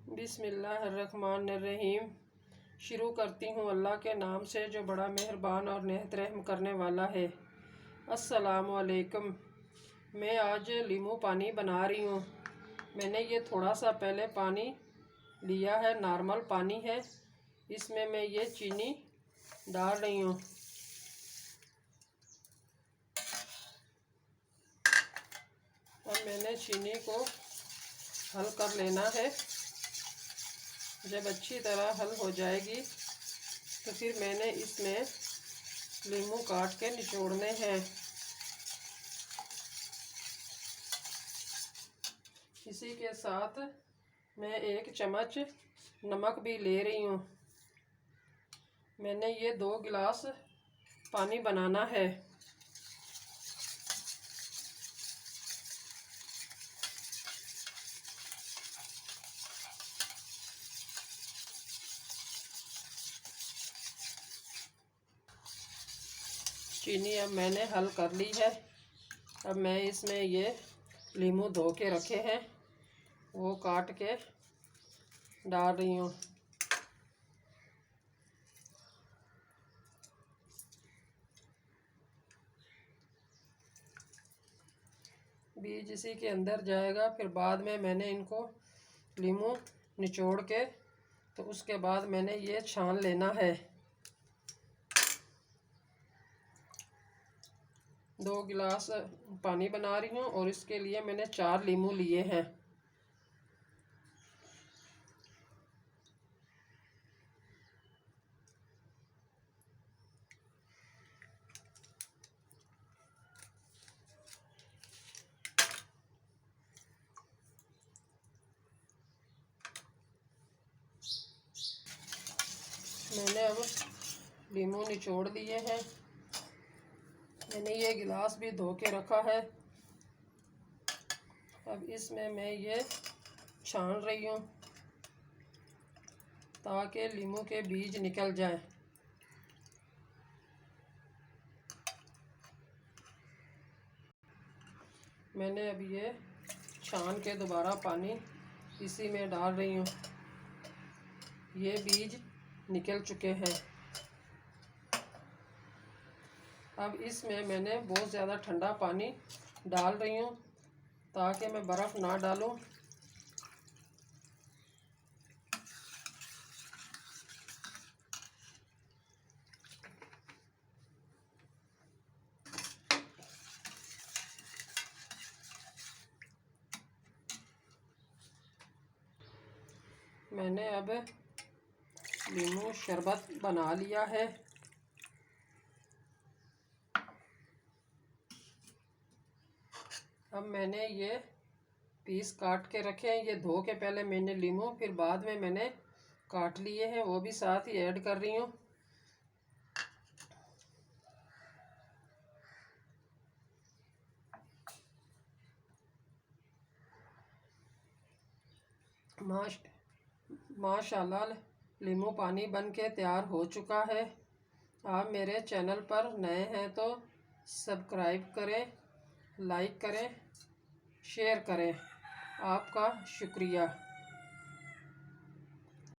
बिस्मिल्लाहिर्रहमानिर्रहीम। शुरू करती हूँ अल्लाह के नाम से जो बड़ा मेहरबान और नेहत रहम करने वाला है। अस्सलामुअलैकुम। मैं आज लीमू पानी बना रही हूँ। मैंने ये थोड़ा सा पहले पानी लिया है, नॉर्मल पानी है। इसमें मैं ये चीनी डाल रही हूँ। अब मैंने चीनी को हल कर लेना है। जब अच्छी तरह हल हो जाएगी तो फिर मैंने इसमें लीमू काट के निचोड़ने हैं। इसी के साथ मैं 1 चम्मच नमक भी ले रही हूँ। मैंने ये 2 गिलास पानी बनाना है। चीनी अब मैंने हल कर ली है। अब मैं इसमें ये लीमू धो के रखे हैं वो काट के डाल रही हूँ। बीज इसी के अंदर जाएगा। फिर बाद में मैंने इनको लीमू निचोड़ के तो उसके बाद मैंने ये छान लेना है। 2 गिलास पानी बना रही हूँ और इसके लिए मैंने 4 लीमू लिए हैं। मैंने अब लीमू निचोड़ दिए हैं। मैंने ये गिलास भी धो के रखा है। अब इसमें मैं ये छान रही हूँ ताकि लीमू के बीज निकल जाए। मैंने अब ये छान के दोबारा पानी इसी में डाल रही हूँ। ये बीज निकल चुके हैं। अब इसमें मैंने बहुत ज़्यादा ठंडा पानी डाल रही हूँ ताकि मैं बर्फ़ ना डालूँ। मैंने अब लीमू शरबत बना लिया है। अब मैंने ये पीस काट के रखे हैं। ये धो के पहले मैंने लीमू फिर बाद में मैंने काट लिए हैं, वो भी साथ ही ऐड कर रही हूँ। माशाल्लाह लीमू पानी बन के तैयार हो चुका है। आप मेरे चैनल पर नए हैं तो सब्सक्राइब करें, लाइक करें, शेयर करें। आपका शुक्रिया।